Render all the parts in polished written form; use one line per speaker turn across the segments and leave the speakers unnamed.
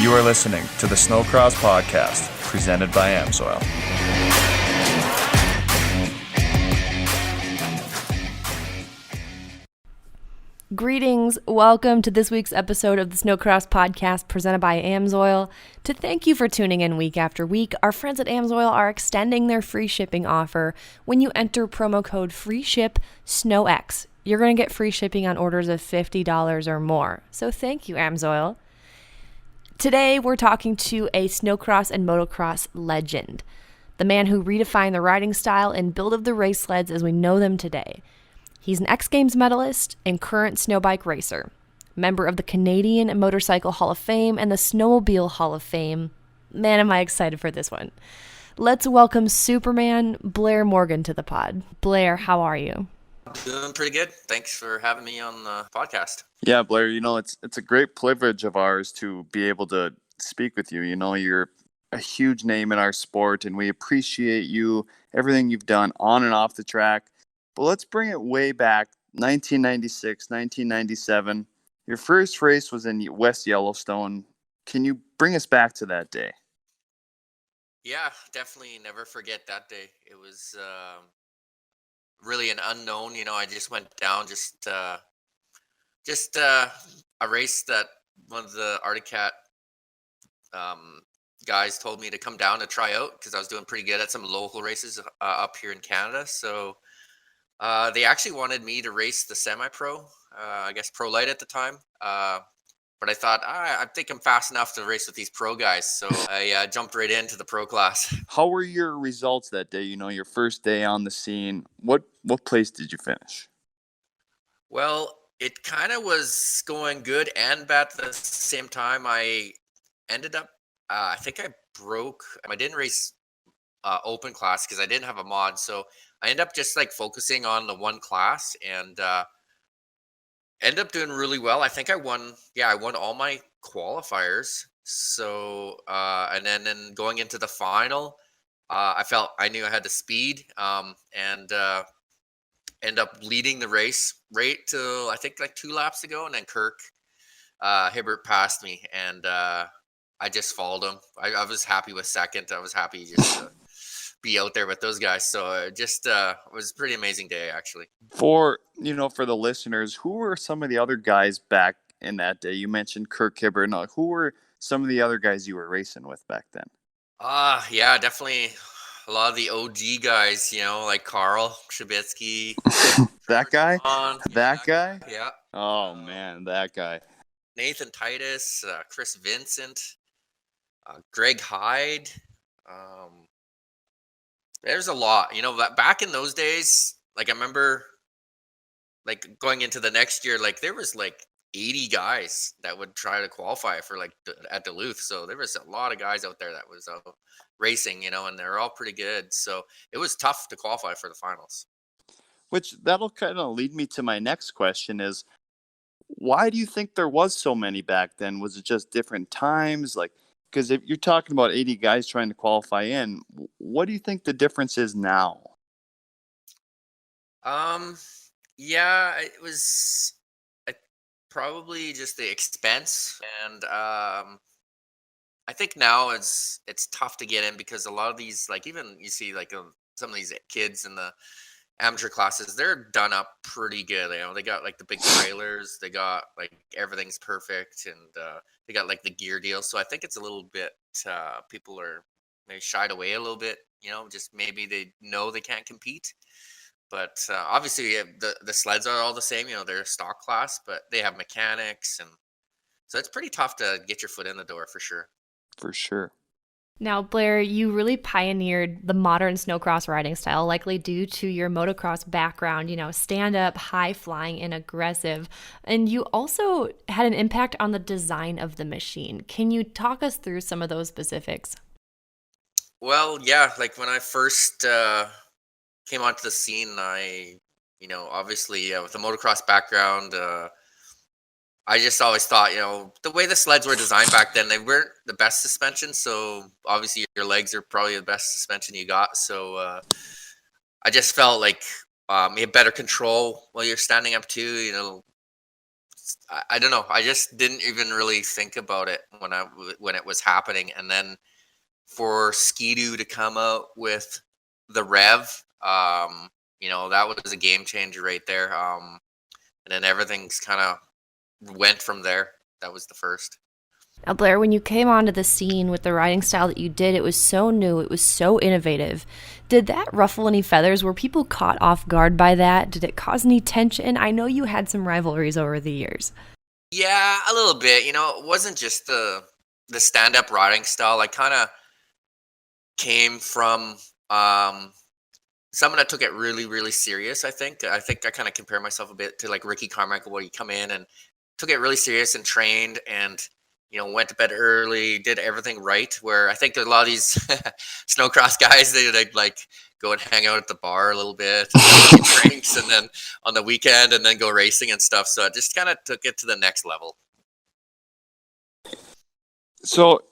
You are listening to the Snowcross podcast, presented by Amsoil.
Greetings, welcome to this week's episode of the Snowcross podcast presented by Amsoil. To thank you for tuning in week after week, our friends at Amsoil are extending their free shipping offer. When you enter promo code FREESHIP-SNOWX, you're going to get free shipping on orders of $50 or more. So thank you, Amsoil. Today, we're talking to a snowcross and motocross legend, the man who redefined the riding style and build of the race sleds as we know them today. He's an X Games medalist and current snowbike racer, member of the Canadian Motorcycle Hall of Fame and the Snowmobile Hall of Fame. Man, am I excited for this one. Let's welcome Superman Blair Morgan to the pod. Blair, how are you?
Doing pretty good. Thanks for having me on the podcast.
Yeah, Blair, it's a great privilege of ours to be able to speak with you. You're a huge name in our sport, and we appreciate you, everything you've done on and off the track. But let's bring it way back, 1996, 1997. Your first race was in West Yellowstone. Can you bring us back to that day?
Yeah, definitely never forget that day. It was really an unknown. I just went down just a race that one of the Arctic Cat guys told me to come down to try out because I was doing pretty good at some local races up here in Canada. So they actually wanted me to race the semi-pro, I guess pro light at the time. But I thought, I think I'm fast enough to race with these pro guys. So I jumped right into the pro class.
How were your results that day? Your first day on the scene. What place did you finish?
Well, it kind of was going good and bad at the same time. I ended up, I think I didn't race open class because I didn't have a mod. So I ended up just like focusing on the one class and ended up doing really well. I think I won all my qualifiers. So, and then going into the final, I knew I had the speed and end up leading the race right till I think like 2 laps ago. And then Kirk Hibbert passed me and I just followed him. I was happy with second. I was happy just to be out there with those guys. So it was a pretty amazing day, actually.
For the listeners, who were some of the other guys back in that day? You mentioned Kirk Hibbert. Who were some of the other guys you were racing with back then?
Yeah, definitely a lot of the OG guys, like Carl Shabitsky.
That guy?
That
guy?
Yeah.
Oh, man, that guy.
Nathan Titus, Chris Vincent, Greg Hyde. There's a lot, back in those days, like I remember like going into the next year, like there was like 80 guys that would try to qualify for like at Duluth. So there was a lot of guys out there that was racing, and they're all pretty good. So it was tough to qualify for the finals.
Which that'll kind of lead me to my next question is, why do you think there was so many back then? Was it just different times? Because if you're talking about 80 guys trying to qualify in, what do you think the difference is now?
Yeah, it was probably just the expense, and I think now it's tough to get in because a lot of these, like even you see like some of these kids in the amateur classes, they're done up pretty good. They got like the big trailers, they got like everything's perfect, and they got like the gear deal. So I think it's a little bit people are maybe shied away a little bit. Just maybe they know they can't compete. But obviously the sleds are all the same. They're a stock class, but they have mechanics, and so it's pretty tough to get your foot in the door for sure.
For sure.
Now, Blair, you really pioneered the modern snowcross riding style, likely due to your motocross background, stand up, high flying, and aggressive. And you also had an impact on the design of the machine. Can you talk us through some of those specifics?
Well, yeah, like when I first came onto the scene, I, obviously with the motocross background, I just always thought, the way the sleds were designed back then, they weren't the best suspension. So obviously your legs are probably the best suspension you got. So I just felt like you have better control while you're standing up too, I don't know. I just didn't even really think about it when it was happening. And then for Ski-Doo to come out with the Rev, that was a game changer right there. And then everything's kind of went from there. That was the first.
Now, Blair, when you came onto the scene with the riding style that you did, it was so new, it was so innovative. Did that ruffle any feathers? Were people caught off guard by that? Did it cause any tension? I know you had some rivalries over the years.
Yeah, a little bit. It wasn't just the stand-up riding style. I kind of came from someone that took it really, really serious. I think I kind of compare myself a bit to like Ricky Carmichael, where you come in and took it really serious and trained and went to bed early, did everything right. Where I think a lot of these snowcross guys, they like go and hang out at the bar a little bit, and have a few drinks, and then on the weekend, and then go racing and stuff. So I just kind of took it to the next level.
So,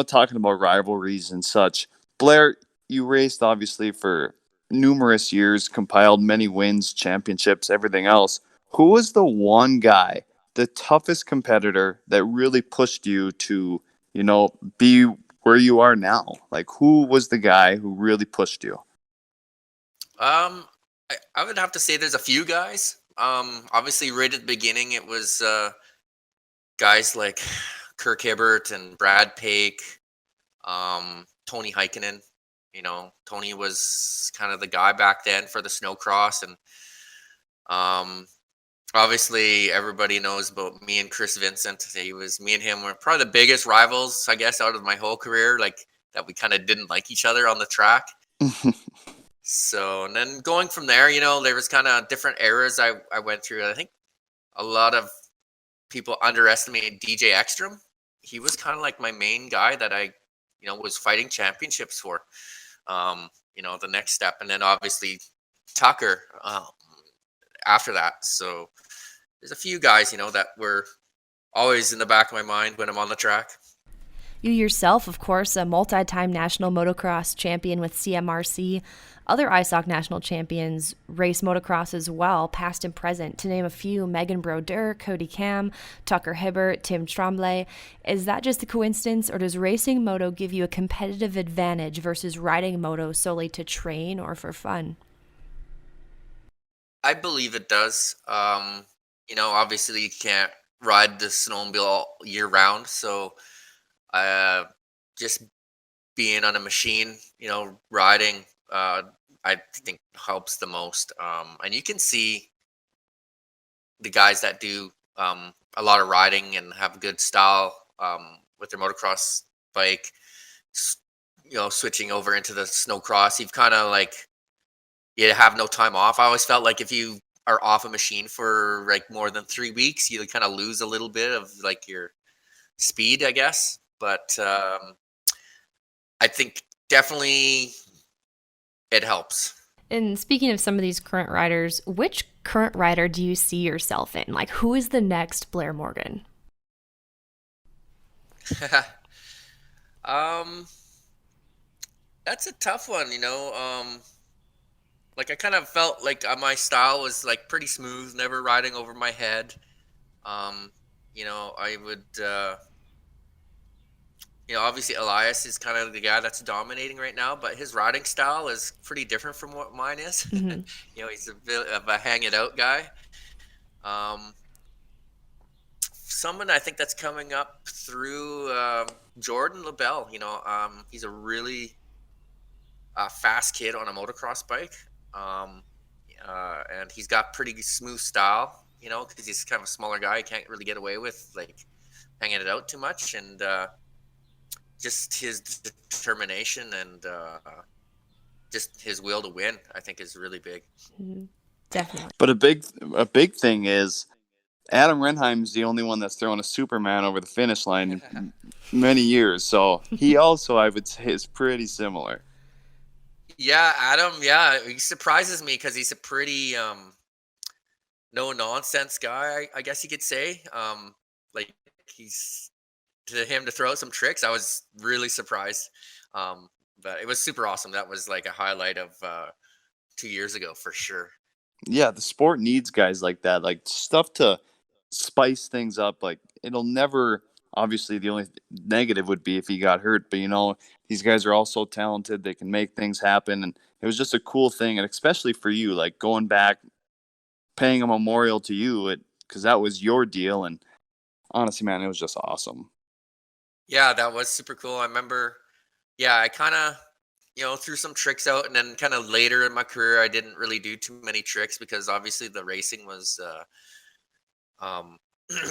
talking about rivalries and such, Blair, you raced obviously for numerous years, compiled many wins, championships, everything else. Who was the one guy, the toughest competitor that really pushed you to, be where you are now? Like, who was the guy who really pushed you?
I would have to say there's a few guys. Obviously, right at the beginning, it was guys like Kirk Hibbert and Brad Pake, Tony Heikkinen. Tony was kind of the guy back then for the snowcross, and obviously everybody knows about me and Chris Vincent. Me and him were probably the biggest rivals, I guess, out of my whole career. Like that, we kind of didn't like each other on the track. So, and then going from there, there was kind of different eras I went through. I think a lot of people underestimated DJ Ekstrom. He was kind of like my main guy that I, was fighting championships for. The next step, and then obviously Tucker after that. So there's a few guys, that were always in the back of my mind when I'm on the track.
You yourself, of course, a multi-time national motocross champion with CMRC. Other ISOC national champions race motocross as well, past and present. To name a few, Megan Brodeur, Cody Cam, Tucker Hibbert, Tim Tremblay. Is that just a coincidence, or does racing moto give you a competitive advantage versus riding moto solely to train or for fun?
I believe it does. Obviously you can't ride the snowmobile all year round, so just being on a machine, riding, I think helps the most. And you can see the guys that do a lot of riding and have good style with their motocross bike, switching over into the snowcross. You've kind of like, you have no time off. I always felt like if you are off a machine for like more than 3 weeks, you kind of lose a little bit of like your speed, I guess. But I think definitely it helps.
And speaking of some of these current riders, which current rider do you see yourself in? Like, who is the next Blair Morgan?
That's a tough one, like I kind of felt like my style was like pretty smooth, never riding over my head. I would obviously Elias is kind of the guy that's dominating right now, but his riding style is pretty different from what mine is.
Mm-hmm.
He's a bit of a hang it out guy. Someone I think that's coming up through Jordan LaBelle. He's a really fast kid on a motocross bike, and he's got pretty smooth style. Because he's kind of a smaller guy, he can't really get away with like hanging it out too much, and just his determination and just his will to win, I think, is really big.
Mm-hmm. Definitely.
But a big thing is Adam Ranheim's the only one that's thrown a Superman over the finish line in many years. So he also, I would say, is pretty similar.
Yeah, Adam. Yeah, he surprises me because he's a pretty no nonsense guy, I guess you could say. Like he's to him to throw out some tricks. I was really surprised. But it was super awesome. That was like a highlight of 2 years ago for sure.
Yeah, the sport needs guys like that, like stuff to spice things up. Like it'll never. Obviously, the only negative would be if he got hurt. But these guys are all so talented; they can make things happen. And it was just a cool thing, and especially for you, like going back, paying a memorial to you, because that was your deal. And honestly, man, it was just awesome.
Yeah, that was super cool. I remember, yeah, I kind of, threw some tricks out, and then kind of later in my career, I didn't really do too many tricks because obviously the racing was um,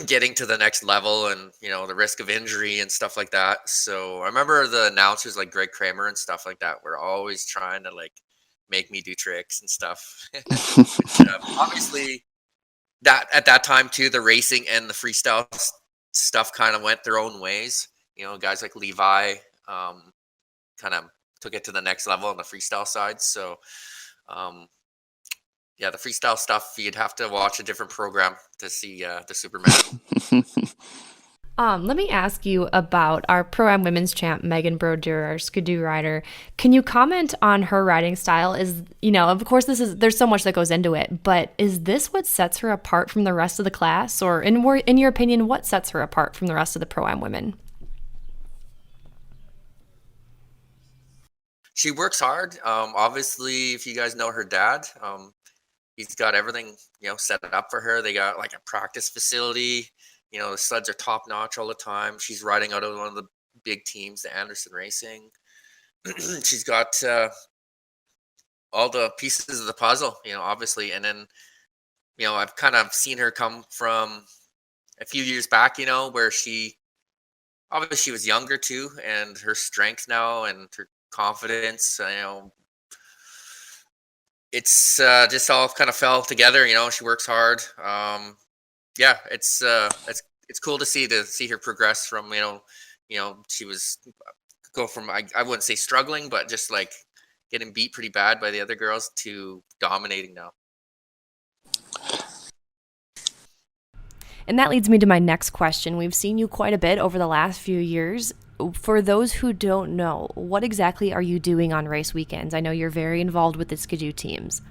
getting to the next level, and the risk of injury and stuff like that. So I remember the announcers like Greg Kramer and stuff like that were always trying to like make me do tricks and stuff. Which obviously that at that time too, the racing and the freestyle stuff kind of went their own ways. Guys like Levi kind of took it to the next level on the freestyle side. So, yeah, the freestyle stuff, you'd have to watch a different program to see the Superman.
Let me ask you about our Pro-Am women's champ, Megan Brodeur, our Skidoo rider. Can you comment on her riding style? Of course, there's so much that goes into it, but is this what sets her apart from the rest of the class? Or in your opinion, what sets her apart from the rest of the Pro-Am women?
She works hard. Obviously, if you guys know her dad, he's got everything, set up for her. They got like a practice facility. The sleds are top notch all the time. She's riding out of one of the big teams, the Anderson Racing. She's got all the pieces of the puzzle, obviously. And then, I've kind of seen her come from a few years back, where she was younger too, and her strength now and her confidence, it's just all kind of fell together. She works hard. Yeah, it's cool to see her progress from she was go from I wouldn't say struggling, but just like getting beat pretty bad by the other girls to dominating now.
And that leads me to my next question. We've seen you quite a bit over the last few years. For those who don't know, what exactly are you doing on race weekends? I know you're very involved with the Skidoo teams.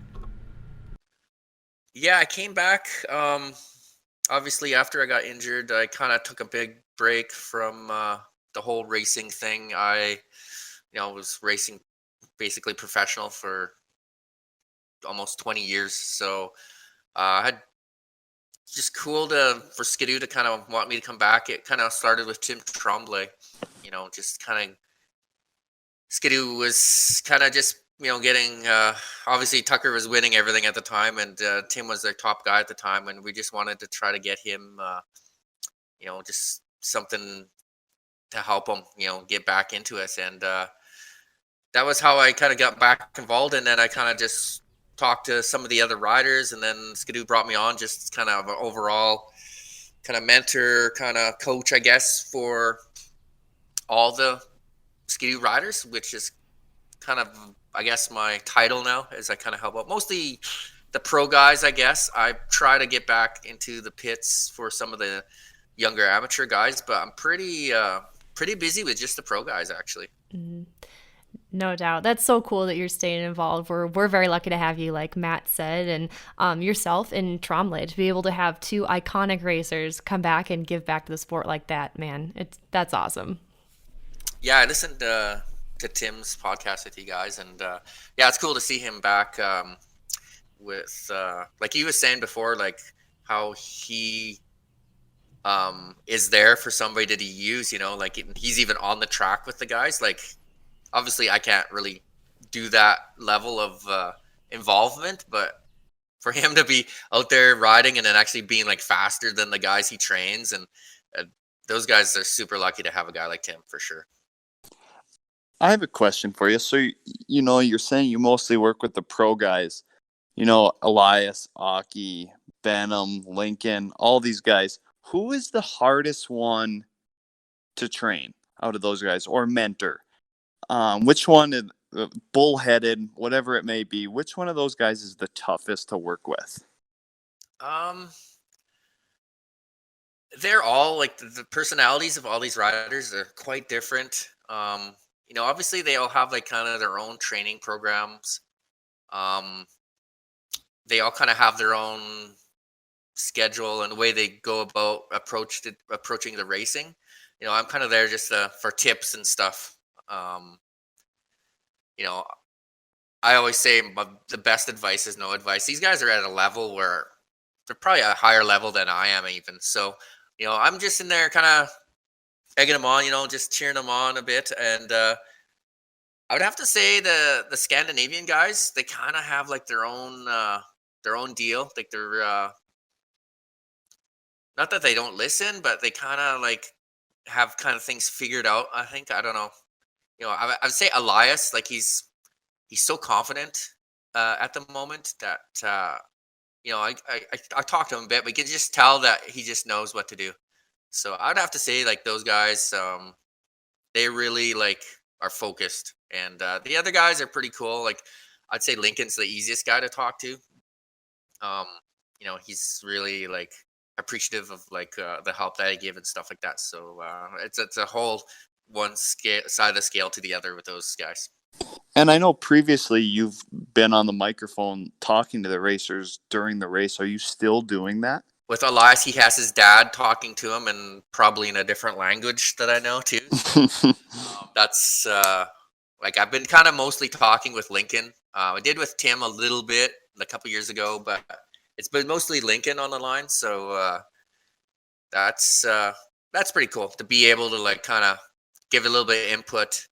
Yeah, I came back. Obviously, after I got injured, I kind of took a big break from the whole racing thing. I, was racing basically professional for almost 20 years. So I had just cool for Skidoo to kind of want me to come back. It kind of started with Tim Tremblay, just kind of Skidoo was kind of just getting obviously Tucker was winning everything at the time, and Tim was their top guy at the time, and we just wanted to try to get him just something to help him get back into us. And that was how I kind of got back involved. And then I kind of just talked to some of the other riders, and then Skidoo brought me on just kind of an overall kind of mentor, kind of coach, I guess, for all the Skidoo riders, which is kind of, I guess, my title now, as I kind of help out mostly the pro guys. I guess I try to get back into the pits for some of the younger amateur guys, but I'm pretty busy with just the pro guys, actually.
Mm-hmm. No doubt. That's so cool that you're staying involved. We're very lucky to have you, like Matt said, and yourself and Tremblay, to be able to have two iconic racers come back and give back to the sport like that, man. That's awesome.
Yeah, I listened to Tim's podcast with you guys, and yeah, it's cool to see him back with like he was saying before, like how he is there for somebody that he use, like he's even on the track with the guys. Like obviously I can't really do that level of involvement, but for him to be out there riding and then actually being like faster than the guys he trains, and those guys are super lucky to have a guy like Tim, for sure.
I have a question for you. So, you're saying you mostly work with the pro guys, Elias, Aki, Benham, Lincoln, all these guys. Who is the hardest one to train out of those guys or mentor? Which one, bullheaded, whatever it may be, which one of those guys is the toughest to work with?
They're all like the personalities of all these riders are quite different. Obviously they all have like kind of their own training programs. They all kind of have their own schedule and the way they go about approaching the racing. I'm kind of there just for tips and stuff. Um, you know, I always say the best advice is no advice. These guys are at a level where they're probably a higher level than I am even. So, I'm just in there kind of egging them on, just cheering them on a bit. And I would have to say the Scandinavian guys, they kind of have like their own deal. Like they're not that they don't listen, but they kind of like have kind of things figured out. I think I don't know. I would say Elias, like he's so confident at the moment that I talked to him a bit, but you can just tell that he just knows what to do. So I'd have to say like those guys, they really like are focused, and the other guys are pretty cool. Like I'd say Lincoln's the easiest guy to talk to. Um, he's really like appreciative of like the help that I give and stuff like that. So it's a whole side of the scale to the other with those guys.
And I know previously you've been on the microphone talking to the racers during the race. Are you still doing that?
With Elias, he has his dad talking to him, and probably in a different language that I know too. That's like I've been kind of mostly talking with Lincoln. I did with Tim a little bit a couple years ago, but it's been mostly Lincoln on the line. So that's pretty cool to be able to like kind of give a little bit of input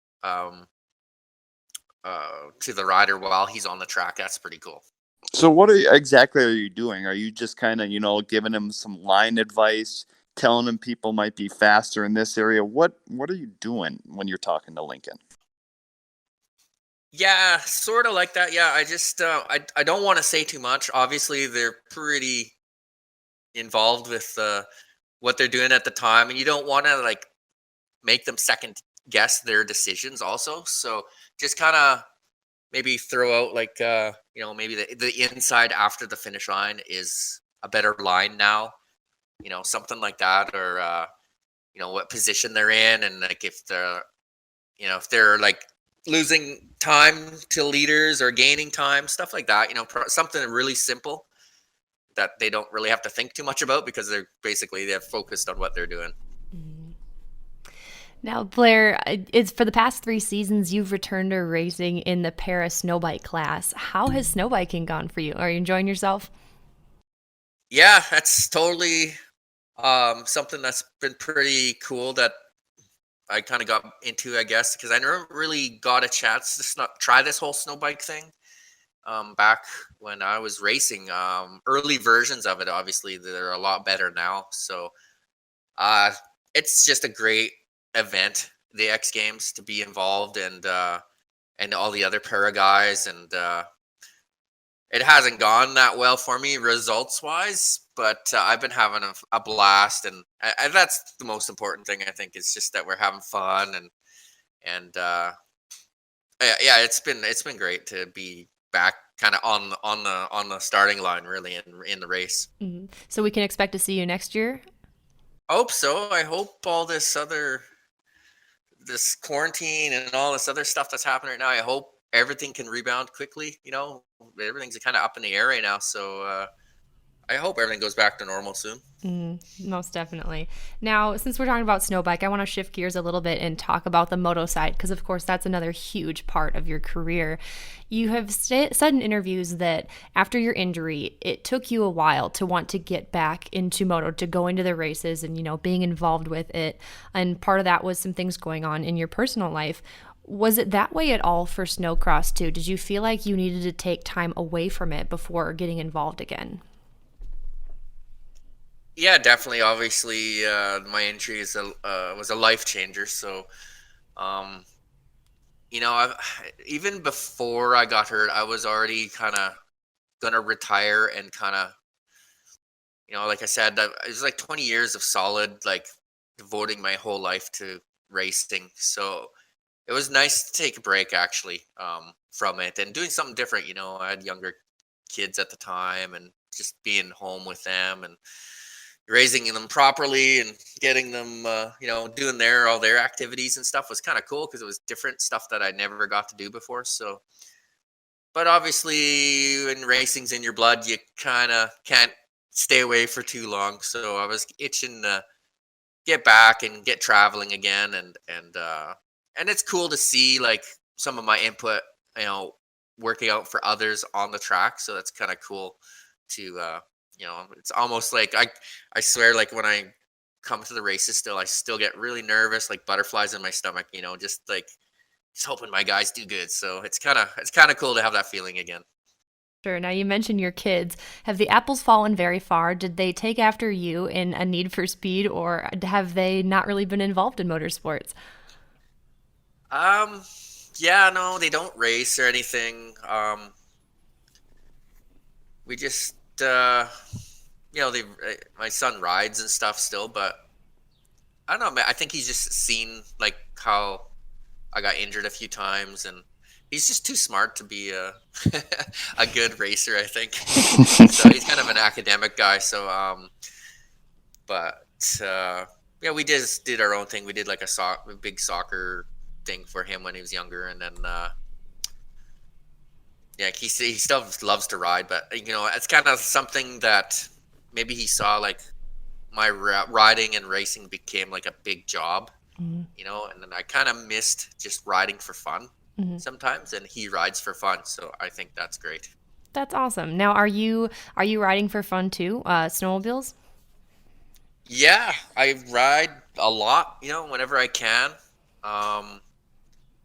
to the rider while he's on the track. That's pretty cool.
So what exactly are you doing? Are you just kind of, giving him some line advice, telling him people might be faster in this area? What are you doing when you're talking to Lincoln?
Yeah, sort of like that. Yeah, I just I don't want to say too much. Obviously, they're pretty involved with what they're doing at the time, and you don't want to like make them second guess their decisions also. So just kind of maybe throw out like maybe the inside after the finish line is a better line now, something like that, or what position they're in, and like if they're like losing time to leaders or gaining time, stuff like that, something really simple that they don't really have to think too much about because they're focused on what they're doing.
Now, Blair, it's for the past 3 seasons you've returned to racing in the Paris snowbike class. How has snowbiking gone for you? Are you enjoying yourself?
Yeah, that's totally something that's been pretty cool that I kind of got into, I guess, because I never really got a chance to try this whole snowbike thing back when I was racing. Early versions of it, obviously, they're a lot better now. So it's just a great event, the X Games, to be involved, and all the other para guys, and it hasn't gone that well for me results wise, but I've been having a blast, and that's the most important thing. I think is just that we're having fun, and yeah, it's been great to be back kind of on the starting line, really, in the race.
Mm-hmm. So we can expect to see you next year?
Hope so. I hope all this quarantine and all this other stuff that's happening right now, I hope everything can rebound quickly. Everything's kind of up in the air right now. So I hope everything goes back to normal soon.
Most definitely. Now, since we're talking about snowbike, I want to shift gears a little bit and talk about the moto side, because of course that's another huge part of your career. You have said in interviews that after your injury, it took you a while to want to get back into moto, to go into the races and, being involved with it. And part of that was some things going on in your personal life. Was it that way at all for snowcross too? Did you feel like you needed to take time away from it before getting involved again?
Yeah, definitely. Obviously, my injury was a life changer. So, um, even before I got hurt, I was already kind of gonna retire and kind of, like I said, it was like 20 years of solid, like devoting my whole life to racing. So it was nice to take a break actually from it and doing something different. I had younger kids at the time, and just being home with them and raising them properly and getting them, doing all their activities and stuff was kind of cool because it was different stuff that I never got to do before. So, but obviously when racing's in your blood, you kind of can't stay away for too long. So I was itching to get back and get traveling again, and it's cool to see like some of my input, you know, working out for others on the track. So that's kind of cool to it's almost like I swear, like when I come to the races still, I still get really nervous, like butterflies in my stomach, just like just hoping my guys do good. So it's kind of cool to have that feeling again.
Sure. Now, you mentioned your kids. Have the apples fallen very far? Did they take after you in a need for speed, or have they not really been involved in motorsports?
Um, yeah, no, they don't race or anything. We just, my son rides and stuff still, but I don't know, man. I think he's just seen like how I got injured a few times, and he's just too smart to be a a good racer, I think. So he's kind of an academic guy. So, but yeah, we just did our own thing. We did like a big soccer thing for him when he was younger, and then yeah, he still loves to ride, but it's kind of something that maybe he saw like my riding and racing became like a big job, and then I kind of missed just riding for fun
Mm-hmm.
sometimes, and he rides for fun, so I think that's great.
That's awesome. Now, are you riding for fun too? Snowmobiles?
Yeah, I ride a lot, whenever I can. Um,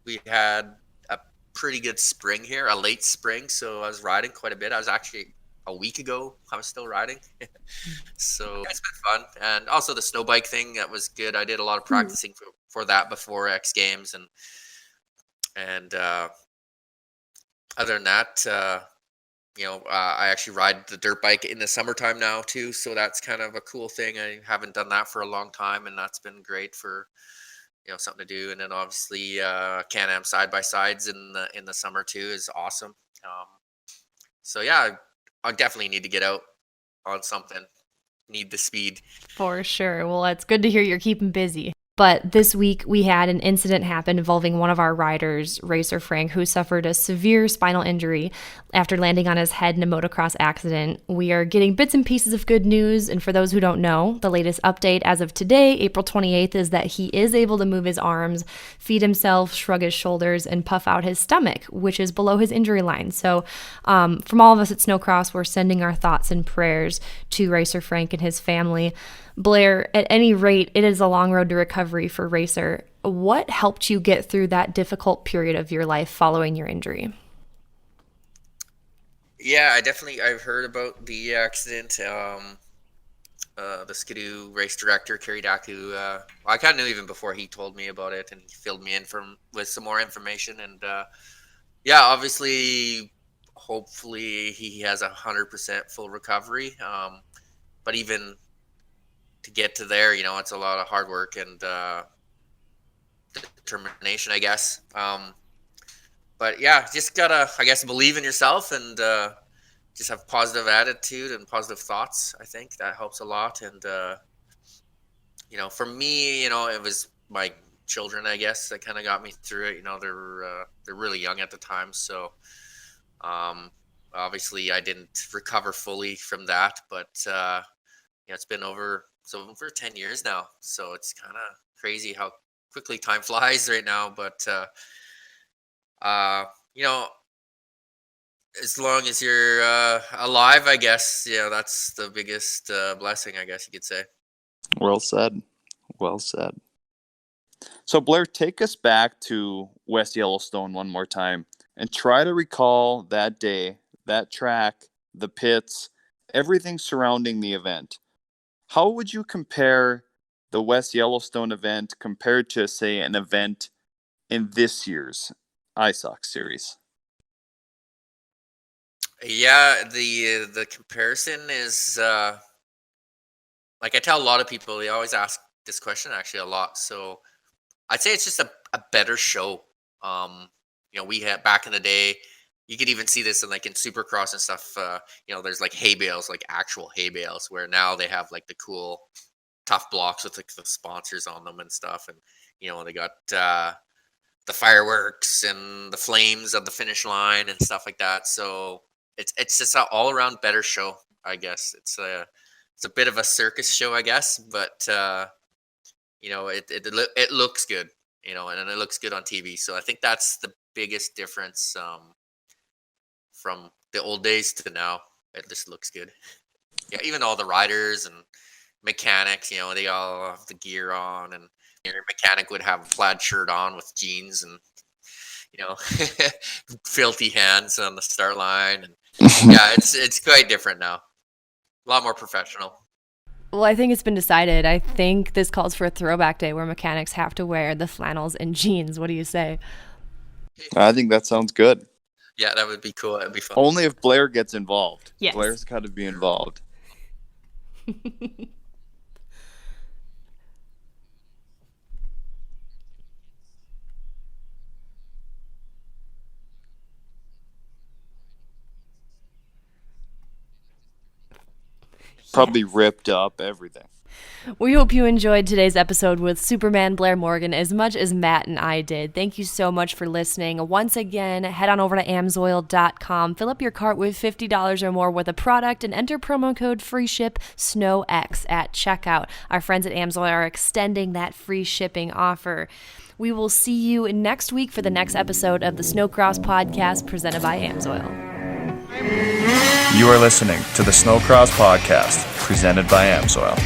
we had a pretty good spring here, a late spring, so I was riding quite a bit. I was actually a week ago, I was still riding. So it's been fun. And also the snow bike thing, that was good. I did a lot of practicing for that before X Games, and other than that, I actually ride the dirt bike in the summertime now too. So that's kind of a cool thing. I haven't done that for a long time, and that's been great for something to do. And then obviously Can-Am side by sides in the summer too is awesome. Um, so yeah, I definitely need to get out on something. Need the speed.
For sure. Well, it's good to hear you're keeping busy. But this week we had an incident happen involving one of our riders, Racer Frank, who suffered a severe spinal injury after landing on his head in a motocross accident. We are getting bits and pieces of good news, and for those who don't know, the latest update as of today, April 28th, is that he is able to move his arms, feed himself, shrug his shoulders, and puff out his stomach, which is below his injury line. So from all of us at Snocross, we're sending our thoughts and prayers to Racer Frank and his family. Blair, at any rate, it is a long road to recovery for Racer. What helped you get through that difficult period of your life following your injury?
Yeah, I've heard about the accident. The Skidoo race director, Kerry Daku, I kind of knew even before he told me about it, and he filled me in with some more information. And yeah, obviously, hopefully he has 100% full recovery. But even to get to there, it's a lot of hard work and determination, I guess. But yeah, just gotta, I guess, believe in yourself and just have positive attitude and positive thoughts. I think that helps a lot. And for me, it was my children, I guess, that kind of got me through it. They're really young at the time, so obviously I didn't recover fully from that. But it's been over 10 years now, so it's kind of crazy how quickly time flies right now. But uh, you know, as long as you're alive, I guess, that's the biggest blessing, I guess you could say.
Well said. Well said. So, Blair, take us back to West Yellowstone one more time and try to recall that day, that track, the pits, everything surrounding the event. How would you compare the West Yellowstone event compared to, say, an event in this year's ISOC series?
Yeah, the comparison is like I tell a lot of people, they always ask this question actually a lot. So I'd say it's just a better show. We had back in the day, you could even see this in Supercross and stuff. There's like hay bales, like actual hay bales, where now they have like the cool tough blocks with like the sponsors on them and stuff. And they got the fireworks and the flames of the finish line and stuff like that. So it's just an all around better show, I guess. it's a bit of a circus show, I guess, but it looks good, and it looks good on TV. So I think that's the biggest difference from the old days to now. It just looks good. Yeah, even all the riders and mechanics, they all have the gear on, and your mechanic would have a plaid shirt on with jeans and filthy hands on the start line, and yeah, it's quite different now. A lot more professional.
Well, I think it's been decided. I think this calls for a throwback day where mechanics have to wear the flannels and jeans. What do you say?
I think that sounds good.
Yeah, that would be cool. That'd be fun.
Only if Blair gets involved.
Yes.
Blair's got to be involved. Probably ripped up everything.
We hope you enjoyed today's episode with Superman Blair Morgan as much as Matt and I did. Thank you so much for listening. Once again, head on over to amsoil.com, fill up your cart with $50 or more worth of product, and enter promo code FREESHIP SNOWX at checkout. Our friends at AMSOIL are extending that free shipping offer. We will see you next week for the next episode of the Snocross podcast presented by AMSOIL.
You are listening to the Snowcross podcast presented by AMSOIL.